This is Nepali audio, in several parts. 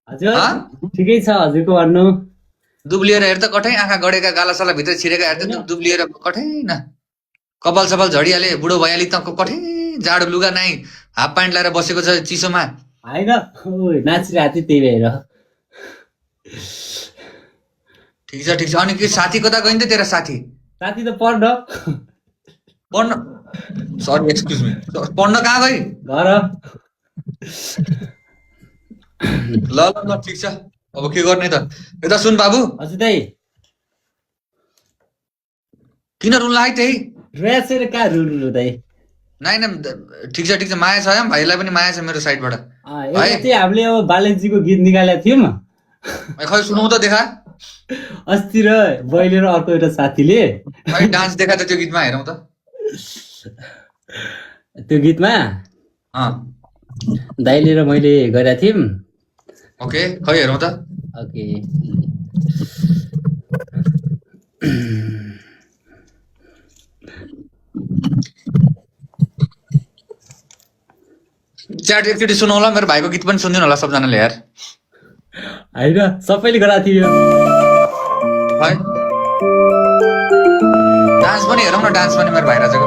हजुर हाँ ठिकै छ हजुरको भन्नु। दुब्लिएर हेर त कठै आँखा गडेका गालासाला भित्र छिरेका हेर त दुब्लिएर कठै न कपाल सपाल झडिहाले बुढो भइहाली त कठै जाडो लुगा नाइ हाफ प्यान्ट लगाएर बसेको छ चिसोमा होइन नाचिरहेको थिएँ त्यही भएर। ठिक छ अनि के साथी कता गइन् त तेरा साथी साथी त पढ्न पढ्न सरी एक्सक्युज मी पढ्न कहाँ गइ घर। ल ल ल ठिक छ अब के गर्ने त यता सुन बाबु हजुर दाइ किन रुन लाग्यो त्यही ड्रेसर कहाँ रुनु दाइ। नाइ न ठिक छ माया छ है भाइलाई पनि माया छ मेरो साइडबाट एउटा चाहिँ हामीले अब बालेजीको गीत निकालेको थियौँ खै सुनाउ त देखा अस्ति र बहिले र अर्को एउटा साथीले खै डान्स देखा त त्यो गीतमा हेरौँ त त्यो गीतमा अँ दाइले र मैले गरेका थियौँ। ओके खै हेरौँ त ओके च्याट एकचोटि सुनाउला मेरो भाइको गीत पनि सुनिदिनु होला सबजनाले यार होइन सबैले गरेको थियो। है डान्स पनि हेरौँ न डान्स पनि मेरो भाइराजको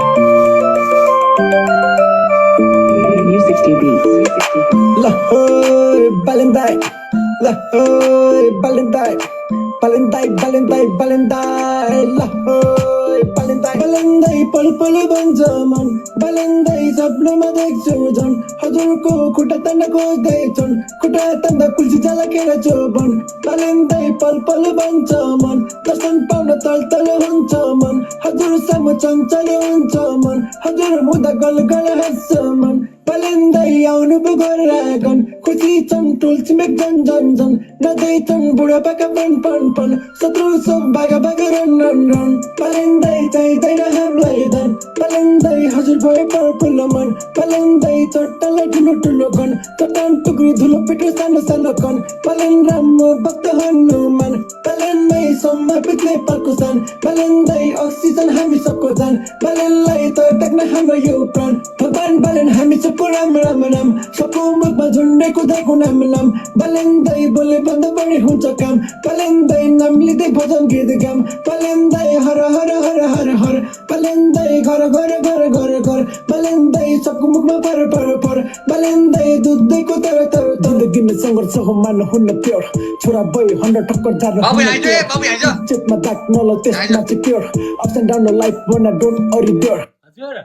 बालेन्दाई पल पल बन्छ मन बालेन्दाई सपनामा देख्छु झन् हजुरको खुट्टा तान्न खोज्दैछन् खुट्टा तान्दा कुल्ची झलकेर चोबन बालेन्दाई पल पल बन्छ मन दर्शन पाउन तल तल हुन्छ मन हजुर सामु चञ्चल हुन्छ मन हजुर मुदा गल गल हाँस्छ मन बालेन्दाई आउनु बगरागन खुसी छन् टोल छिमेक जन जन जन नदैछन् बुढापाका पन पन पन शत्रु सब भागा भागा रन रन रन बालेन्दाई चाहिँदैन हामीलाई धन बालेन्दाई हजुर भए पर्फुल्ल मन बालेन्दाई चट्टालाई ठुलो ठुलो कन चट्टान टुक्री धुलो पिठो सानो सानो कन बालेन राम्रो भक्त हनुमान बालेनमै समर्पित नेपालको सान बालेन्दाई अक्सिजन हामी सबको जान बालेनलाई त देख्न हाम्रो यो प्राण भगवान बालेन हामी सबको राम राम राम सबको मुखमा झुन्डेको दाइको नाम नाम बालेन्दाई बोले भन्दा बढी हुन्छ काम बालेन्दाई नाम लिँदै भजन गीत गाम बालेन्दाई हर हर हर हर हर बालेन्दाई घर घर घर घर घर बालेन्दाई सबको मुखमा पर पर पर बालेन्दाई दुधैको तर तर जिन्दगीमा सङ्घर्ष हो मान हुन प्योर छोरा भई 100 ठक्कर जान बाबु आइज चेतमा दाग नल त्यसमा चाहिँ pure ups and down life one don't अरी प्योर हजुर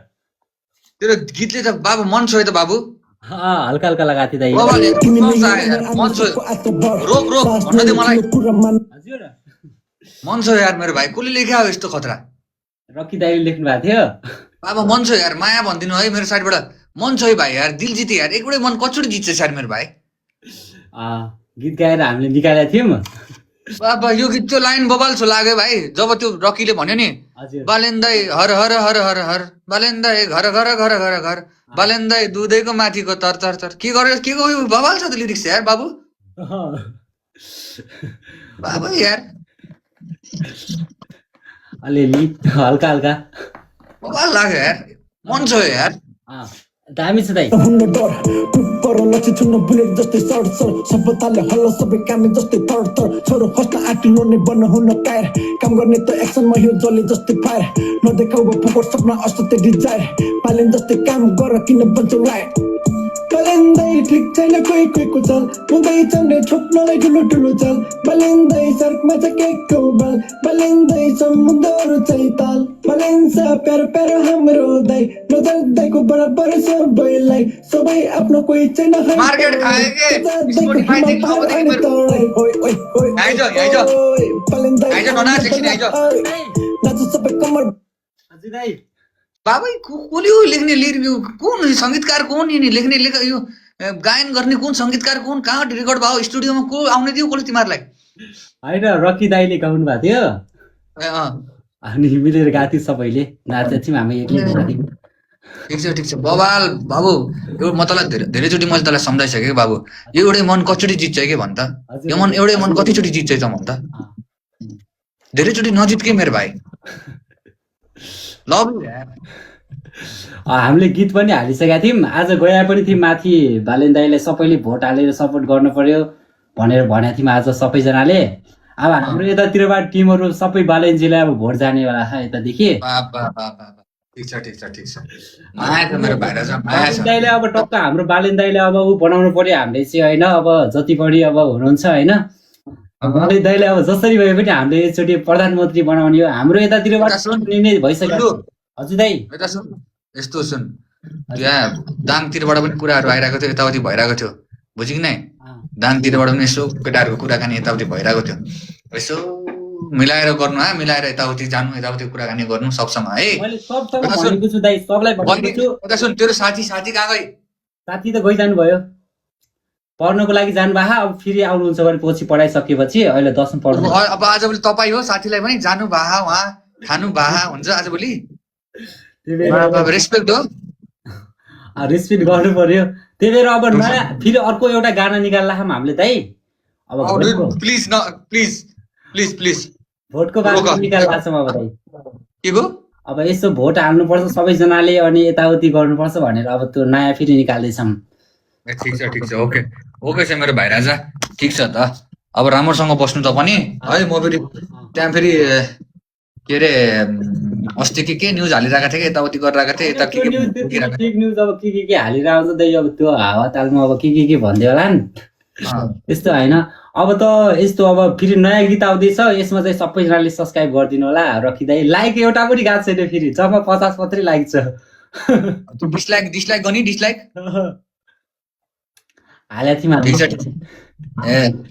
तेरो गीतले त बाबु मन छोयो त बाबु हल्का हल्का लगाएको थिएँ दाइ। बाबाले मन छोयो रोक रोक भन्न दे मलाई हजुर मन छोयो यार मेरो भाइ कसले लेख्या हो यस्तो खतरा रकी दाइले लेख्नु भएको थियो। बाबा मन छोयो यार माया भनिदिनु है मेरो साइडबाट मन छोयो भाइ यार दिल जिते यार एकवटै मन कचोटि जित्छ यार मेरो भाइ गीत गाएर हामीले निकालेका थियौँ। बाबा यो गीत त्यो लाइन बबाल छो लाग्यो भाइ जब त्यो रकीले भन्यो नि हजुर बालेन्दाई हर हर हर हर हर बालेन्दाई घर घर घर घर घर बालेन्दाई दुधैको माथिको तर तर तर के गर्यो के गयो बबाल छ त लिरिक्स यार बाबु बाबा यार अलिअलि हल्का हल्का बबाल लाग्यो यार मन छोयो यार दामी छ दाइ। पर लक्ष्य छुन्न बुलेट जस्तै सर्ट सर्ट सभ्यताले हल्ला सबै कामे जस्तै तर तर छोरो हस्न आँटिलो नै बन्न हुन कायर काम गर्ने त एक्सनमा यो जले जस्तै फायर नदेखाउ फुकट सपना असत्य डिजायर पालेन जस्तै काम गर किन बन्छ राइट बालेन्दाई ठिक छैन कोही कोहीको चाल हुँदैछन् रे छोप्नलाई ठुलो ठुलो चाल बालेन्दाई सर्कमा छ केकको बाल बालेन्दाई समुद्रहरू चाहिँ ताल बालेन्सा प्यारो प्यारो हाम्रो दाइ नजर दाइको बराबर सबैलाई सबै आफ्नो कोही छैन मार्केट खाए के स्पोटिफाई देखि अब देखि मेरो आइज नना सेक्सन आइज नाच सबै कमर हजुर दाइ बाबै कसले हो लेख्ने लिरिक कुन संगीतकार कुन यिनी लेख्ने यो गायन गर्ने कुन संगीतकार कुन कहाँ रेकर्ड भयो स्टुडियोमा को आउने थियो कसले तिमीहरूलाई होइन रकी दाइले गाउनु भएको थियो अनि मिलेर गाएको थियो सबैले नाचेको थियौँ हामी एक्लै ठिक छ बबाल बाबु यो म तँलाई धेरैचोटि मैले तँलाई सम्झाइसकेँ कि बाबु यो एउटै मन कतिचोटि जित्छ कि भन् त यो मन एउटै मन कतिचोटि जित्छ त भन् त धेरैचोटि नजित के मेरो भाइ लभ हामीले गीत पनि हालिसकेका थियौँ। आज गए पनि थियौँ माथि बालेन दाइलाई सबैले भोट हालेर सपोर्ट गर्नु पर्यो भनेर भनेको थियौँ आज सबैजनाले। अब हाम्रो यतातिरबाट टिमहरू सबै बालेन्जीलाई अब भोट जानेवाला छ यतादेखि। ठिक छ माया छ मेरो भाइरा छ, माया छ। दाइले अब टक्क हाम्रो बालेन दाइले अब ऊ बनाउनु पर्यो हामीले चाहिँ होइन। अब जति बढी अब हुनुहुन्छ होइन, बालेन दाइले अब जसरी भए पनि हामीले एकचोटि प्रधानमन्त्री बनाउने हो। हाम्रो यतातिरबाट निर्णय भइसक्यो। हजुर दाइ यता सुन, यस्तो सुन, यहाँ दाङतिरबाट पनि कुराहरू आइरहेको थियो, यताउति भइरहेको थियो, बुझ्यो कि नै? दाङतिरबाट पनि यसो केटाहरूको कुराकानी यताउति भइरहेको थियो। यसो मिलाएर गर्नु, मिलाएर यताउति जानु, यताउति कुराकानी गर्नु सबसँग है। मैले सबसँग भनेको छु दाइ, सबलाई भनेको छु। यता सुन, तेरो साथी कहाँ गए? साथी त गइजानु भयो, पढ्नको लागि जानुभयो। अब फेरि आउनुहुन्छ भने पछि पढाइसकेपछि अहिले 10मा पढ्नु। अब आजभोलि तपाईँ हो साथीलाई पनि जानु भा उहाँ खानु भा हुन्छ आजभोलि। रेस्पेक्ट हो, रेस्पेक्ट गर्नु पर्यो। त्यही भएर अब नयाँ फेरि अर्को एउटा गाना निकाल्ला हामीले दाइ। अब प्लिज न, प्लिज भोटको बारेमा निकाल्ला छौँ अब दाइ। के को? अब यसो भोट हाल्नुपर्छ सबैजनाले अनि यताउति गर्नुपर्छ भनेर अब त्यो नयाँ फेरि निकाल्दैछौँ। ठिक छ ओके छ मेरो भाइ राजा, ठिक छ त। अब राम्रोसँग बस्नु त पनि है। म फेरि त्यहाँ फेरि के अरे अस्ति के न्युज हालिरहेको थिएँ कि यताउति गरिरहेको थिएँ, यता के फेक न्युज अब के हालिरहेको छ दाइ। अब त्यो हावातालमा अब के भन्दै होला नि, त्यस्तो होइन। अब त यस्तो अब फेरि नयाँ गीत आउँदैछ, यसमा चाहिँ सबैजनाले सब्सक्राइब गरिदिनु होला। रकी दाइ लाइक एउटा पनि गएको छैन, फेरि जम्मा 50 मात्रै लाइक छ। डिसलाइक गर्ने, डिसलाइक हालेको थियौँ।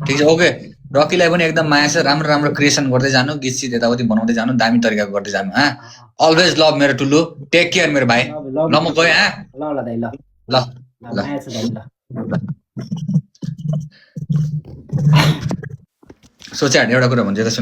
ठिक छ ओके। रकीलाई पनि एकदम माया छ, राम्रो क्रिएसन गर्दै जानु, गीत सित यताउति बनाउँदै जानु, दामी तरिकाको गर्दै जानु। अलवेज लभ मेरो टुल्लु, टेक केयर मेरो भाइ। ल म गएँ। ल दाइ, ल माया छ दाइ, ल। सोचे एउटा कुरा भन्छ त सुन,